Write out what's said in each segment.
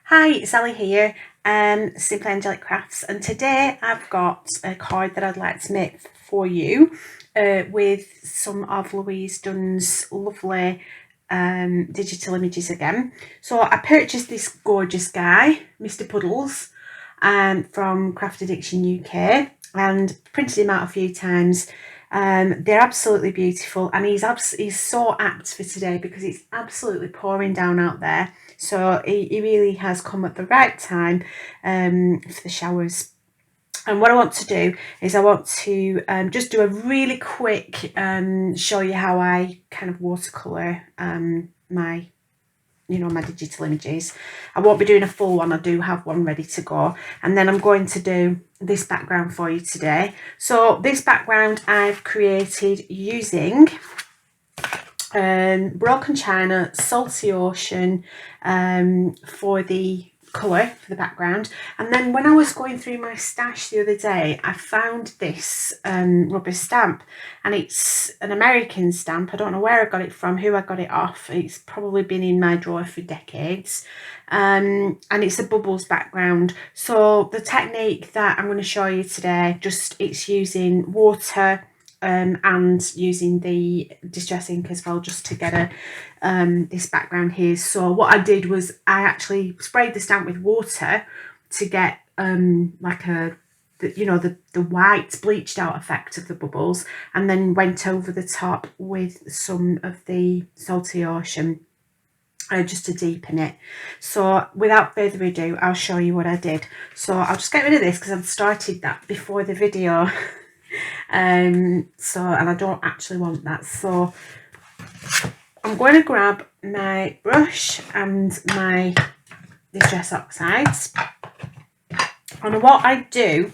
Hi, it's Ali here, Simply Angelic Crafts, and today I've got a card that I'd like to make for you with some of Louise Dunne's lovely digital images again. So I purchased this gorgeous guy, Mr. Puddles, from Craft Addiction UK, and printed him out a few times. They're absolutely beautiful, and he's so apt for today because it's absolutely pouring down out there. So he really has come at the right time for the showers. And what I want to do is I want to just do a really quick show you how I kind of watercolour my digital images. I won't be doing a full one. I do have one ready to go, and then I'm going to do this background for you today. So this background I've created using broken china, salty ocean for the colour for the background. And then when I was going through my stash the other day, I found this rubber stamp, and it's an American stamp. I don't know where I got it from, who I got it off. It's probably been in my drawer for decades, and it's a bubbles background. So the technique that I'm going to show you today, it's using water and using the distress ink as well, just to get this background here. So what I did was I actually sprayed the stamp with water to get the white bleached out effect of the bubbles, and then went over the top with some of the salty ocean just to deepen it. So without further ado, I'll show you what I did. So I'll just get rid of this because I've started that before the video. And I don't actually want that, so I'm going to grab my brush and my distress oxides, and what I do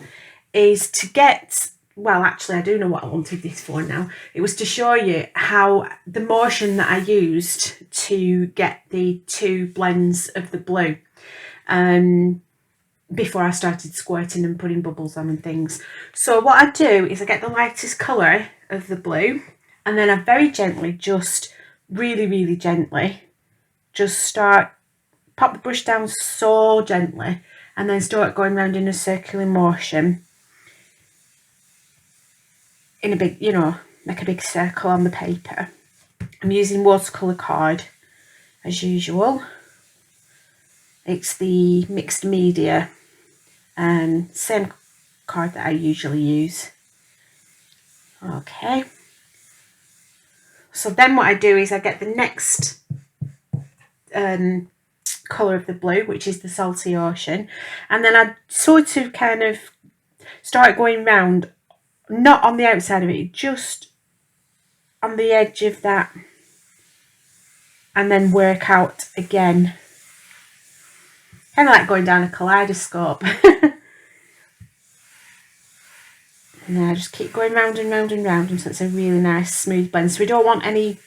is to get, well, actually I do know what I wanted this for now. It was to show you how the motion that I used to get the two blends of the blue before I started squirting and putting bubbles on and things. So what I do is I get the lightest colour of the blue, and then I very gently, just really gently, just pop the brush down so gently, and then start going around in a circular motion in a big, make a big circle on the paper. I'm using watercolour card as usual. It's the mixed media, same card that I usually use. Okay, so then what I do is I get the next colour of the blue, which is the salty ocean, and then I sort of kind of start going round, not on the outside of it, just on the edge of that, and then work out again, kind of like going down a kaleidoscope. And then I just keep going round and round and round until it's a really nice smooth blend. So we don't want any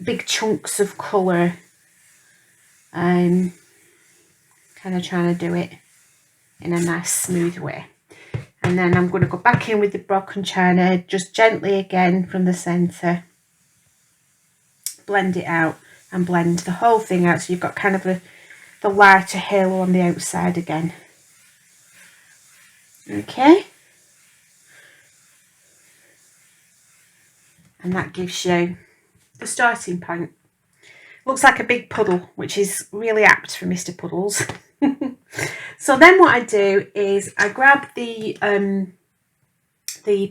big chunks of colour. Kind of trying to do it in a nice smooth way. And then I'm going to go back in with the broken china, just gently again from the centre. Blend it out and blend the whole thing out, so you've got kind of the lighter halo on the outside again. Okay. And that gives you the starting point. Looks like a big puddle, which is really apt for Mr. Puddles. So then what I do is I grab the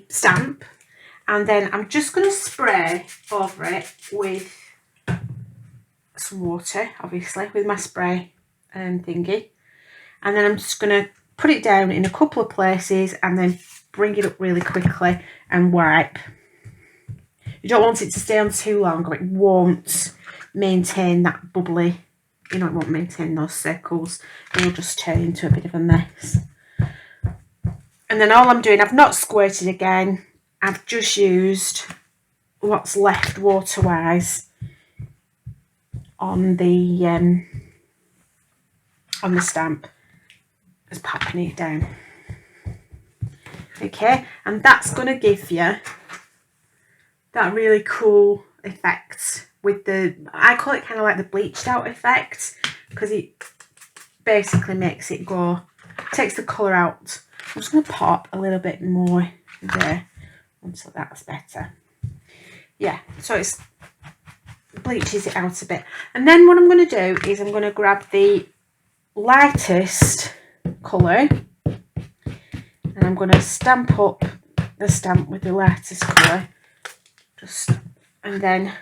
stamp, and then I'm just going to spray over it with some water, obviously, with my spray thingy. And then I'm just going to put it down in a couple of places and then bring it up really quickly and wipe. You don't want it to stay on too long, or it won't maintain that bubbly, it won't maintain those circles. It'll just turn into a bit of a mess. And then all I'm doing, I've not squirted again, I've just used what's left water-wise on the stamp, just popping it down. Okay, and that's going to give you that really cool effect with I call it kind of like the bleached out effect, because it basically makes it go, takes the colour out. I'm just going to pop a little bit more there until that's better. Yeah, so it's bleaches it out a bit. And then what I'm going to do is I'm going to grab the lightest colour and I'm going to stamp up the stamp with the lightest colour. And then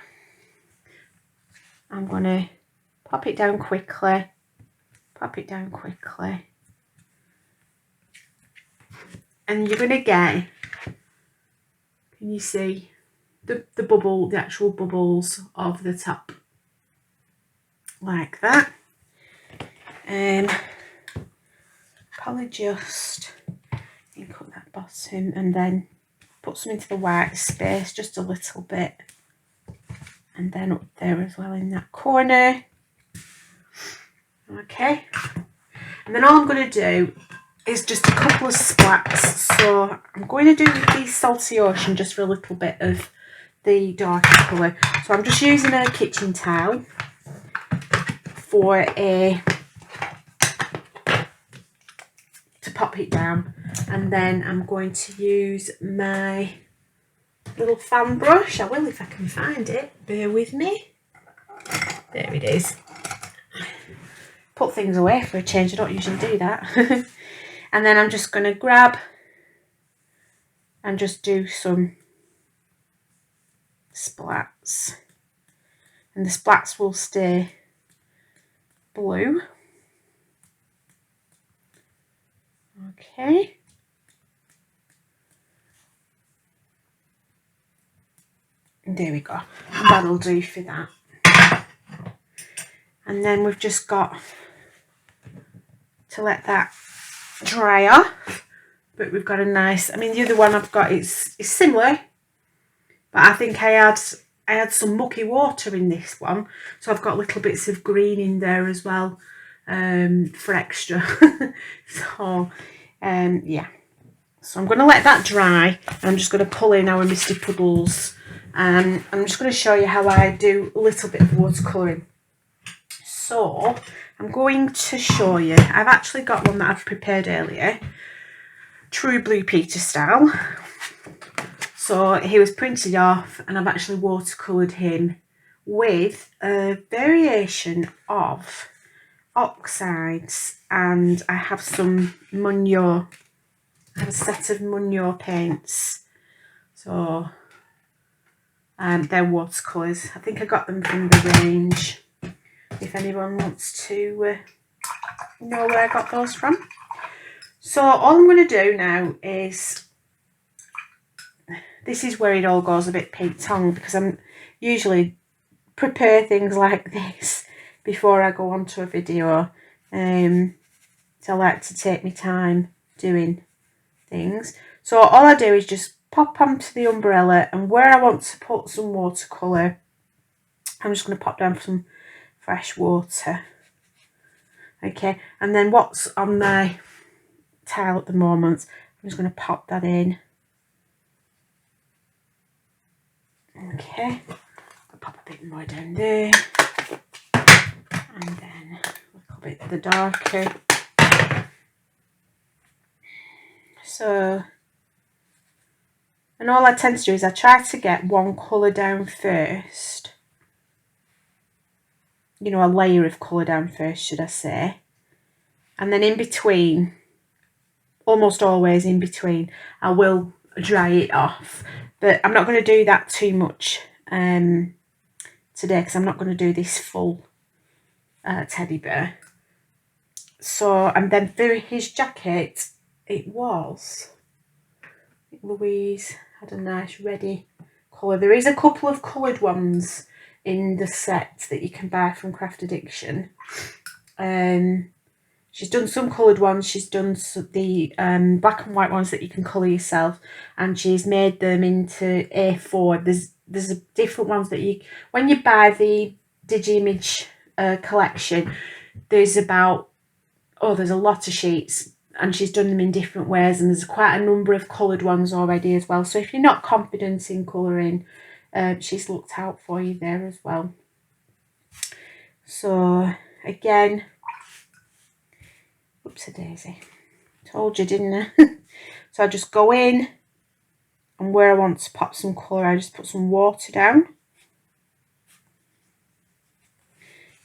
I'm going to pop it down quickly, and you're going to get, can you see the bubble, the actual bubbles of the top, like that. Probably just ink up that bottom and then put some into the white space just a little bit, and then up there as well in that corner. Okay, and then all I'm going to do is just a couple of splats. So I'm going to do the Salty Ocean just for a little bit of the darker colour. So I'm just using a kitchen towel to pop it down, and then I'm going to use my little fan brush. I will if I can find it, bear with me. There it is. Put things away for a change, I don't usually do that. And then I'm just going to grab and just do some splats, and the splats will stay blue. Okay. And there we go. That'll do for that. And then we've just got to let that dry off. But we've got a nice, I mean the other one I've got is similar, but I think I had some mucky water in this one, so I've got little bits of green in there as well, for extra. So yeah, so I'm going to let that dry, and I'm just going to pull in our Misty Puddles, and I'm just going to show you how I do a little bit of watercolouring. So I'm going to show you, I've actually got one that I've prepared earlier, True Blue Peter style. So he was printed off, and I've actually watercoloured him with a variation of oxides, and I have some Munyo. I have a set of Munyo paints. So they're watercolours. I think I got them from the range, if anyone wants to know where I got those from. So all I'm going to do now is, this is where it all goes a bit pink-tongue, because I'm usually prepare things like this before I go on to a video. So I like to take my time doing things. So all I do is just pop onto the umbrella, and where I want to put some watercolour, I'm just going to pop down some fresh water. Okay, and then what's on my tile at the moment, I'm just going to pop that in. Okay, I'll pop a bit more down there, and then a little bit of the darker. So, and all I tend to do is I try to get one colour down first, you know, a layer of colour down first, should I say, and then in between, almost always in between, I will dry it off. But I'm not going to do that too much today, because I'm not going to do this full teddy bear. So, and then for his jacket, it was, Louise had a nice reddy colour. There is a couple of coloured ones in the set that you can buy from Craft Addiction. She's done some coloured ones, she's done the black and white ones that you can colour yourself, and she's made them into A4. There's different ones that you, when you buy the Digimage collection, there's about, there's a lot of sheets, and she's done them in different ways, and there's quite a number of coloured ones already as well. So if you're not confident in colouring, she's looked out for you there as well. So again, Whoopsie daisy. Told you, didn't I? So I just go in, and where I want to pop some colour, I just put some water down.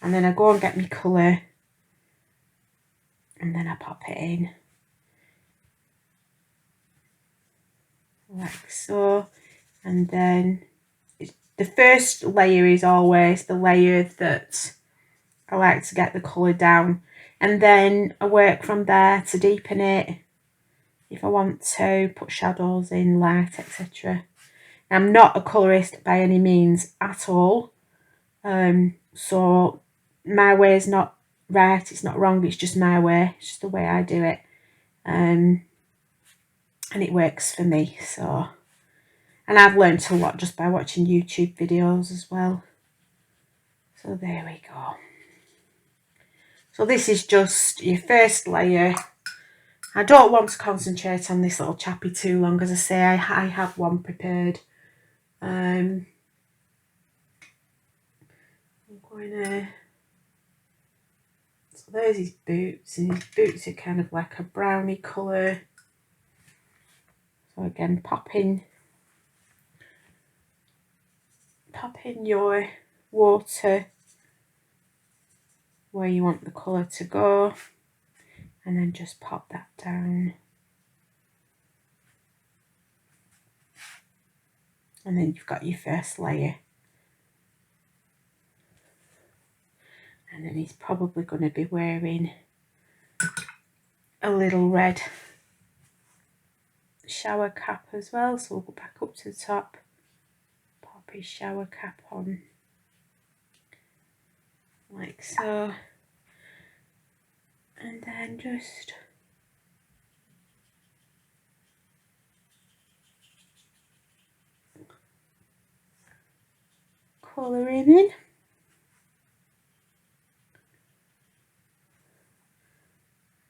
And then I go and get my colour, and then I pop it in. Like so. And then the first layer is always the layer that I like to get the colour down. And then I work from there to deepen it. If I want to put shadows in, light, etc. I'm not a colourist by any means at all. So my way is not right, it's not wrong, it's just my way. It's just the way I do it. And it works for me. So, and I've learned a lot just by watching YouTube videos as well. So there we go. So this is just your first layer. I don't want to concentrate on this little chappy too long. As I say, I have one prepared. I'm going to... So there's his boots, and his boots are kind of like a browny colour. So again, pop in your water where you want the colour to go, and then just pop that down. And then you've got your first layer. And then he's probably going to be wearing a little red shower cap as well. So we'll go back up to the top, pop his shower cap on, like so. And then just colour him in.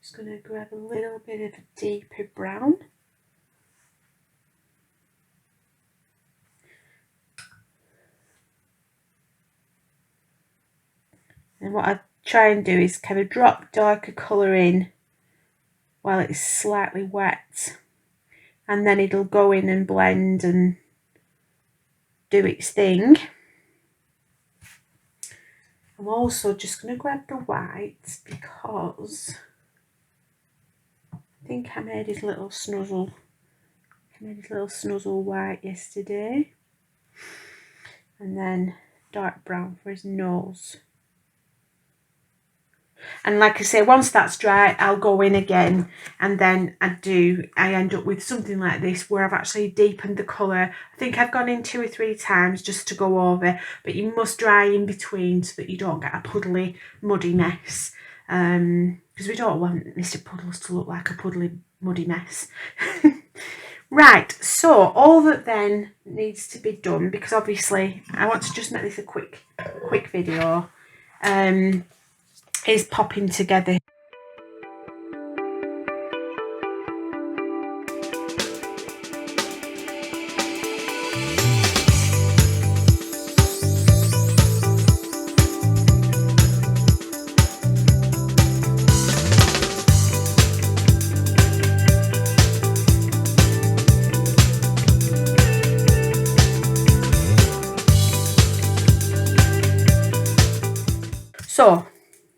Just going to grab a little bit of a deeper brown. And what I try and do is kind of drop darker colour in while it's slightly wet, and then it'll go in and blend and do its thing. I'm also just going to grab the white because I think I made his little snuzzle. I made his little snuzzle white yesterday. And then dark brown for his nose. And like I say, once that's dry, I'll go in again, and then I end up with something like this where I've actually deepened the colour. I think I've gone in 2 or 3 times just to go over, but you must dry in between so that you don't get a puddly, muddy mess. Because we don't want Mr. Puddles to look like a puddly, muddy mess. Right, so all that then needs to be done, because obviously I want to just make this a quick video, is popping together. So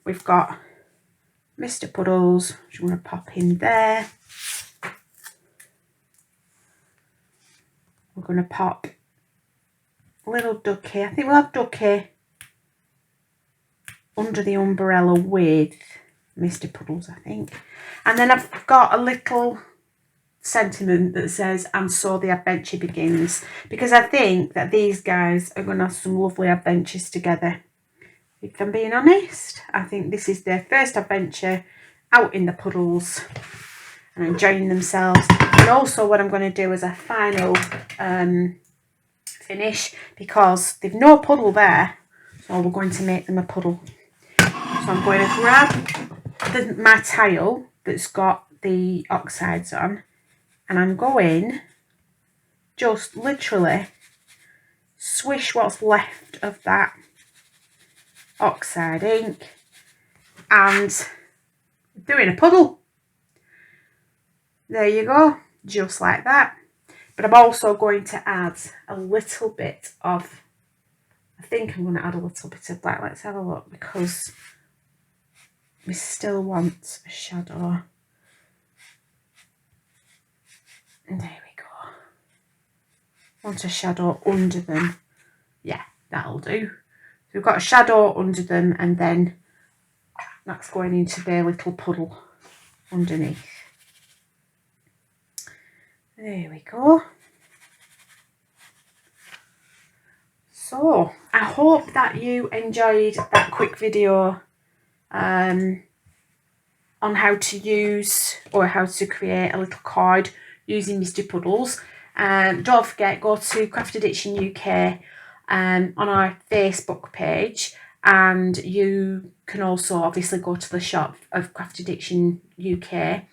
we've got Mr. Puddles, which I'm going to pop in there. We're going to pop little Ducky. I think we'll have Ducky under the umbrella with Mr. Puddles, I think. And then I've got a little sentiment that says, "And so the adventure begins," because I think that these guys are going to have some lovely adventures together. If I'm being honest, I think this is their first adventure out in the puddles and enjoying themselves. And also what I'm going to do as a final finish, because they've no puddle there, so we're going to make them a puddle. So I'm going to grab my tile that's got the oxides on, and I'm going just literally swish what's left of that oxide ink and doing a puddle. There you go, just like that. But I'm also going to add a little bit of, I think I'm going to add a little bit of black. Let's have a look, because we still want a shadow. And there we go. Want a shadow under them. Yeah, that'll do. So we've got a shadow under them, and then that's going into their little puddle underneath. There we go. So I hope that you enjoyed that quick video on how to use or how to create a little card using Mr. Puddles. Don't forget, go to Craft Addiction UK on our Facebook page, and you can also obviously go to the shop of Craft Addiction UK.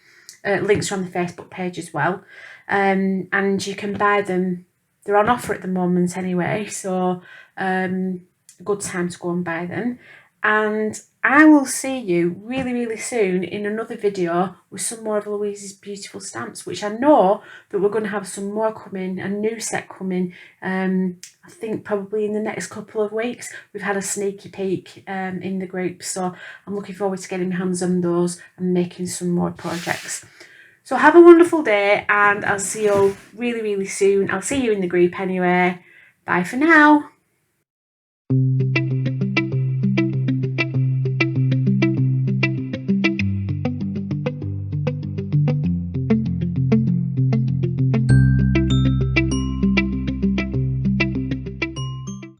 Links are on the Facebook page as well, and you can buy them. They're on offer at the moment anyway, so good time to go and buy them. And I will see you really, really soon in another video with some more of Louise's beautiful stamps, which I know that we're going to have some more coming, a new set coming, I think probably in the next couple of weeks. We've had a sneaky peek in the group, so I'm looking forward to getting my hands on those and making some more projects. So have a wonderful day, and I'll see you really, really soon. I'll see you in the group anyway. Bye for now.